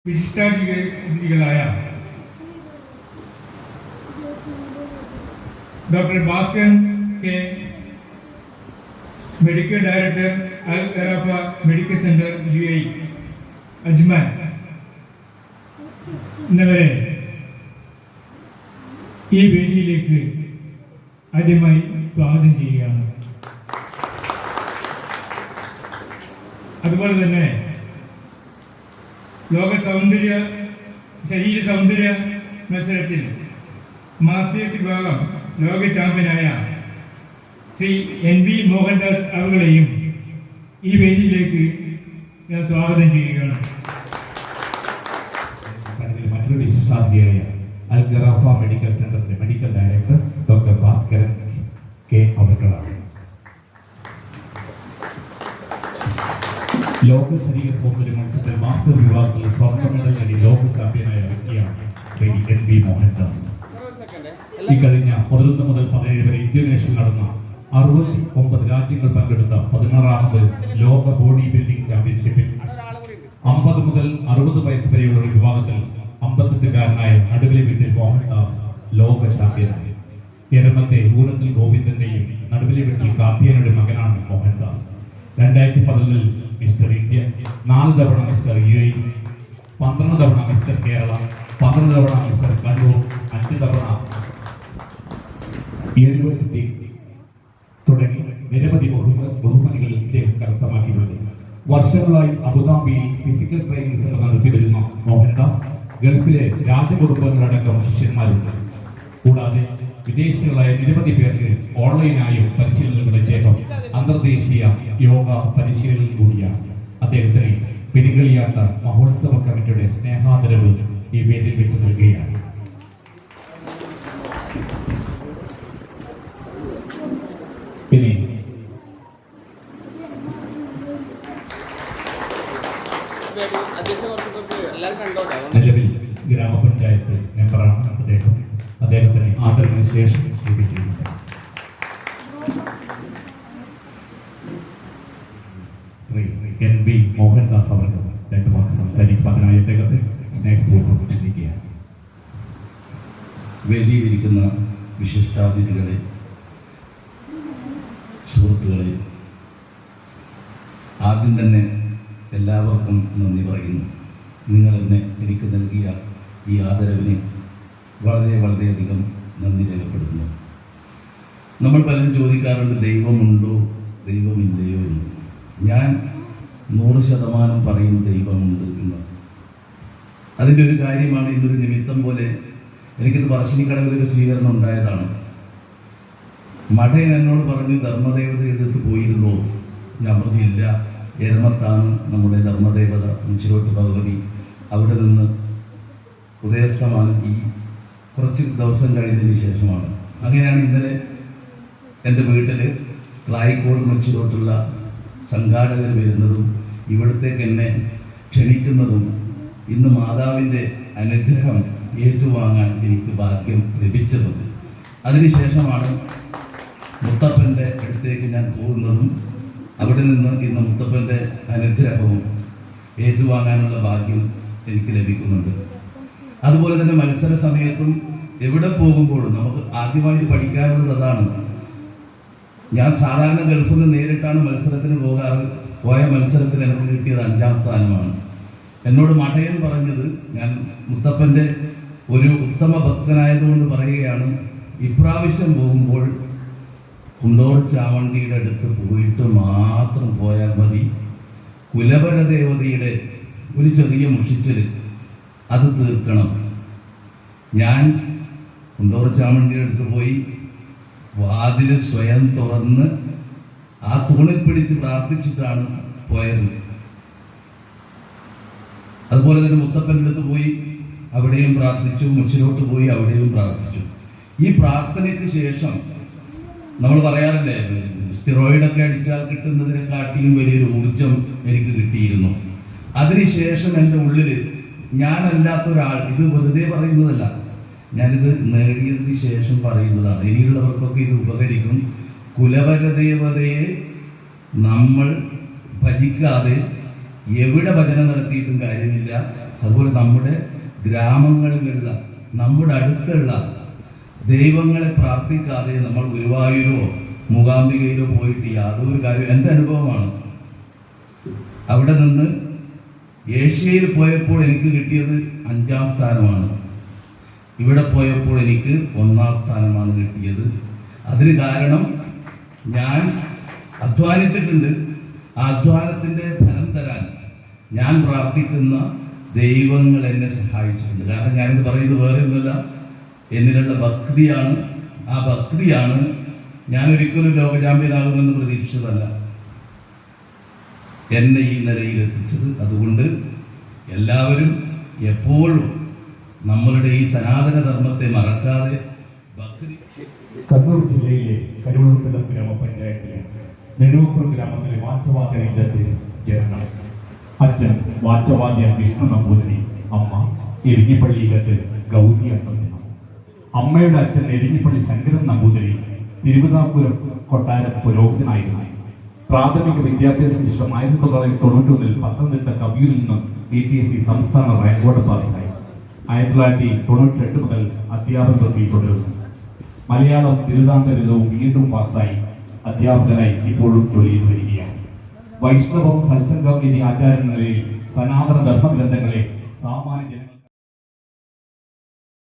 വിശിഷ്ടാതിഥികളായ doctor Bhaskaran K, medical director Al Kharafa medical centre UAE Ajman എന്നിവരെ ഈ വേദിയിലേക്ക് ആദ്യമായി സ്വാഗതം ചെയ്യുകയാണ്. അതുപോലെ തന്നെ ലോക ശരീര സൗന്ദര്യ മത്സരത്തിൽ മാസ്റ്റേഴ്സ് വിഭാഗം ലോക ചാമ്പ്യനായ ശ്രീ NB മോഹൻദാസ് അവர்களെയും ഈ വേദിയിലേക്ക് ഞാൻ സ്വാഗതം ചെയ്യുകയാണ്. മറ്റൊരു വിശിഷ്ടാതിഥിയായ അൽ ഖറാഫ മെഡിക്കൽ സെന്ററിന്റെ medical director doctor Bhaskaran K അവർകളാണ്. ലോക ശരീര സൗന്ദര്യ മത്സരത്തിൽ മാസ്റ്റർ വിഭാഗത്തിൽ സ്വർണ്ണ മെഡൽ നേടി ലോക ചാമ്പ്യനായ വ്യക്തിയാണ് ശ്രീ NB മോഹൻദാസ്. ഇക്കഴിഞ്ഞ 11 മുതൽ 17 വരെ ഇന്തോനേഷ്യയിൽ നടന്ന 69 രാജ്യങ്ങൾ പങ്കെടുത്ത 16ാമത് ലോക ബോഡി ബിൽഡിംഗ് ചാമ്പ്യൻഷിപ്പിൽ 50 മുതൽ 60 വയസ്സ് വരെയുള്ള വിഭാഗത്തിൽ 58-കാരനായ നടുവിലെ വീട്ടിൽ മോഹൻദാസ് ലോക ചാമ്പ്യനായി. എരമത്തെ ഊരത്തിൽ ഗോവിന്ദന്റെയും നടുവിലെ വീട്ടിൽ കാർത്തിയനുടെ മകനാണ് മോഹൻദാസ്. 2011-ൽ മിസ്റ്റർ ഇന്ത്യ, 4 തവണ മിസ്റ്റർ UAE, 12 തവണ മിസ്റ്റർ കേരള, 12 തവണ മിസ്റ്റർ കണ്ണൂർ, 5 തവണ യൂണിവേഴ്സിറ്റി തുടങ്ങി നിരവധി ബഹുമതികൾ ഇദ്ദേഹം കരസ്ഥമാക്കിയിട്ടുണ്ട്. വർഷങ്ങളായി അബുദാബിയിൽ ഫിസിക്കൽ ട്രെയിനിങ് സെന്റർ നടത്തി വരുന്ന മോഹൻദാസ് ഗൾഫിലെ രാജകുടുംബങ്ങളടക്കം ശിഷ്യന്മാരുണ്ട്. കൂടാതെ വിദേശികളായ നിരവധി പേർക്ക് ഓൺലൈനായും പരിശീലനങ്ങൾ ഇദ്ദേഹം അന്തർദേശീയ യോഗ പരിശീലനം കൂടിയാണ്. അദ്ദേഹത്തിന് പെരിങ്കളിയാട്ട മഹോത്സവ കമ്മിറ്റിയുടെ സ്നേഹാദരവ് ഈ വേദിയിൽ വെച്ച് നൽകുകയാണ്. പിന്നെ നിലവിൽ ഗ്രാമപഞ്ചായത്ത് മെമ്പറാണ് അദ്ദേഹം. അദ്ദേഹത്തിന് ആദരവിന് ശേഷം ലഭിക്കുന്നത് ശ്രീ NB മോഹൻദാസ് അവർ 2 വാക്ക് സംസാരിക്കാനായി അദ്ദേഹത്തെ സ്നേഹപൂർവ്വം ക്ഷണിക്കുകയാണ്. വേദിയിലിരിക്കുന്ന വിശിഷ്ടാതിഥികളെ, സുഹൃത്തുക്കളെ, ആദ്യം തന്നെ എല്ലാവർക്കും നന്ദി പറയുന്നു. നിങ്ങൾ എനിക്ക് നൽകിയ ഈ ആദരവിന് വളരെയധികം നന്ദി രേഖപ്പെടുത്തുന്നു. നമ്മൾ പലരും ചോദിക്കാറുണ്ട്, ദൈവമുണ്ടോ ദൈവമില്ലയോ എന്ന്. ഞാൻ 100% പറയും ദൈവമുണ്ട് എന്ന്. അതിൻ്റെ ഒരു കാര്യമാണ് ഇന്നൊരു നിമിത്തം പോലെ എനിക്കിത് പറശ്ശിനിക്കടവിലൊരു സ്വീകരണം ഉണ്ടായതാണ്. മഠയൻ എന്നോട് പറഞ്ഞു, ധർമ്മദേവതയുടെ അടുത്ത് പോയിരുന്നോ? ഞാൻ പറഞ്ഞില്ല, എരമത്താണ് നമ്മുടെ ധർമ്മദേവത, മുച്ചിലോട്ട് ഭഗവതി. അവിടെ നിന്ന് ഉദയസ്തമാണ് ഈ കുറച്ച് ദിവസം കഴിഞ്ഞതിന് ശേഷമാണ്. അങ്ങനെയാണ് ഇന്നലെ എൻ്റെ വീട്ടിൽ റായിക്കോട് മുച്ചിലോട്ടുള്ള സംഘാടകർ വരുന്നതും ഇവിടത്തേക്ക് എന്നെ ക്ഷണിക്കുന്നതും ഇന്ന് മാതാവിൻ്റെ അനുഗ്രഹം ഏറ്റുവാങ്ങാൻ എനിക്ക് ഭാഗ്യം ലഭിച്ചത്. അതിനുശേഷമാണ് മുത്തപ്പൻ്റെ അടുത്തേക്ക് ഞാൻ പോകുന്നതും അവിടെ നിന്ന് ഇന്ന് മുത്തപ്പൻ്റെ അനുഗ്രഹവും ഏറ്റുവാങ്ങാനുള്ള ഭാഗ്യം എനിക്ക് ലഭിക്കുന്നുണ്ട്. അതുപോലെ തന്നെ മത്സര സമയത്തും എവിടെ പോകുമ്പോഴും നമുക്ക് ആദ്യമായിട്ട് പഠിക്കാനുള്ളത് അതാണ്. ഞാൻ സാധാരണ ഗൾഫിൽ നിന്ന് നേരിട്ടാണ് മത്സരത്തിന് പോകാറ്. പോയ മത്സരത്തിൽ എനിക്ക് കിട്ടിയത് 5ാം സ്ഥാനമാണ്. എന്നോട് മഠയൻ പറഞ്ഞത്, ഞാൻ മുത്തപ്പൻ്റെ ഒരു ഉത്തമ ഭക്തനായതുകൊണ്ട് പറയുകയാണ്, ഇപ്രാവശ്യം പോകുമ്പോൾ കുണ്ടോർ ചാവണ്ടിയുടെ അടുത്ത് പോയിട്ട് മാത്രം പോയാൽ മതി. കുലവര ദേവതയുടെ ഒരു ചെറിയ മുഷിച്ചൽ അത് തീർക്കണം. ഞാൻ കുണ്ടോർ ചാവണ്ടിയുടെ അടുത്ത് പോയി വാതിൽ സ്വയം തുറന്ന് ആ തൂണിൽ പിടിച്ച് പ്രാർത്ഥിച്ചിട്ടാണ് പോയത്. അതുപോലെ തന്നെ മുത്തപ്പൻ്റെ അടുത്ത് പോയി അവിടെയും പ്രാർത്ഥിച്ചു, മുച്ചിലോട്ട് പോയി അവിടെയും പ്രാർത്ഥിച്ചു. ഈ പ്രാർത്ഥനയ്ക്ക് ശേഷം നമ്മൾ പറയാറില്ലേ, സ്റ്റിറോയിഡൊക്കെ അടിച്ചാൽ കിട്ടുന്നതിനെക്കാട്ടിയും വലിയൊരു ഊർജം എനിക്ക് കിട്ടിയിരുന്നു. അതിനുശേഷം എൻ്റെ ഉള്ളിൽ ഞാനല്ലാത്തൊരാൾ, ഇത് വെറുതെ പറയുന്നതല്ല, ഞാനിത് നേടിയതിന് ശേഷം പറയുന്നതാണ്, ഇനിയുള്ളവർക്കൊക്കെ ഇത് ഉപകരിക്കും. കുലവരദേവതയെ നമ്മൾ ഭജിക്കാതെ എവിടെ ഭജന നടത്തിയിട്ടും കാര്യമില്ല. അതുപോലെ നമ്മുടെ ഗ്രാമങ്ങളിലുള്ള നമ്മുടെ അടുത്തുള്ള ദൈവങ്ങളെ പ്രാർത്ഥിക്കാതെ നമ്മൾ ഗുരുവായൂരോ മൂകാംബികയിലോ പോയിട്ട് യാതൊരു കാര്യം എൻ്റെ അനുഭവമാണ്. അവിടെ നിന്ന് ഏഷ്യയിൽ പോയപ്പോൾ എനിക്ക് കിട്ടിയത് 5ാം സ്ഥാനമാണ്. ഇവിടെ പോയപ്പോൾ എനിക്ക് 1ാം സ്ഥാനമാണ് കിട്ടിയത്. അതിന് കാരണം ഞാൻ അധ്വാനിച്ചിട്ടുണ്ട്. ആ അധ്വാനത്തിൻ്റെ ഫലം തരാൻ ഞാൻ പ്രാർത്ഥിക്കുന്ന ദൈവങ്ങൾ എന്നെ സഹായിച്ചിട്ടുണ്ട്. കാരണം ഞാനിത് പറയുന്നത് വേറെ ഒന്നുമല്ല, എന്നിലുള്ള ഭക്തിയാണ്. ആ ഭക്തിയാണ് ഞാനൊരിക്കലും ലോക ചാമ്പ്യനാകുമെന്ന് പ്രതീക്ഷിച്ചതല്ല എന്നെ ഈ നിലയിൽ എത്തിച്ചത്. അതുകൊണ്ട് എല്ലാവരും എപ്പോഴും നമ്മളുടെ ഈ സനാതന ധർമ്മത്തെ മറക്കാതെ ഭക്തി. കണ്ണൂർ ജില്ലയിലെ കരുവള്ളൂർക്കടം ഗ്രാമപഞ്ചായത്തിലെ നെടുവപ്പുറം ഗ്രാമത്തിലെ വാച്ചവാദ്യ രംഗത്ത് ചേർന്ന അച്ഛൻ വാച്ചവാദ്യ വിഷ്ണു നമ്പൂതിരി, അമ്മ എരിഞ്ഞിപ്പള്ളിയിലത്ത് ഗൗരി അന്തർജനം. അമ്മയുടെ അച്ഛൻ എരിഞ്ഞിപ്പള്ളി ശങ്കരൻ നമ്പൂതിരി തിരുവിതാംകൂർ കൊട്ടാരം പുരോഹിതനായിരുന്നു. പ്രാഥമിക വിദ്യാഭ്യാസ ശേഷം 1991 പത്തനംതിട്ട കവിയൂരിൽ നിന്നും BTSC സംസ്ഥാന റാങ്കോടെ പാസ്സായി. 1998 മുതൽ അധ്യാപന വൃത്തിയിൽ തുടരുന്നു. മലയാളം ബിരുദാന്തര ബിരുദവും വീണ്ടും പാസ്സായി അധ്യാപകനായി ഇപ്പോഴും ജോലിയിൽ വരികയാണ്. വൈഷ്ണവം സത്സംഗം എന്നീ ആചാര നിലയിൽ സനാതന ധർമ്മഗ്രന്ഥങ്ങളെ സാമാന്യ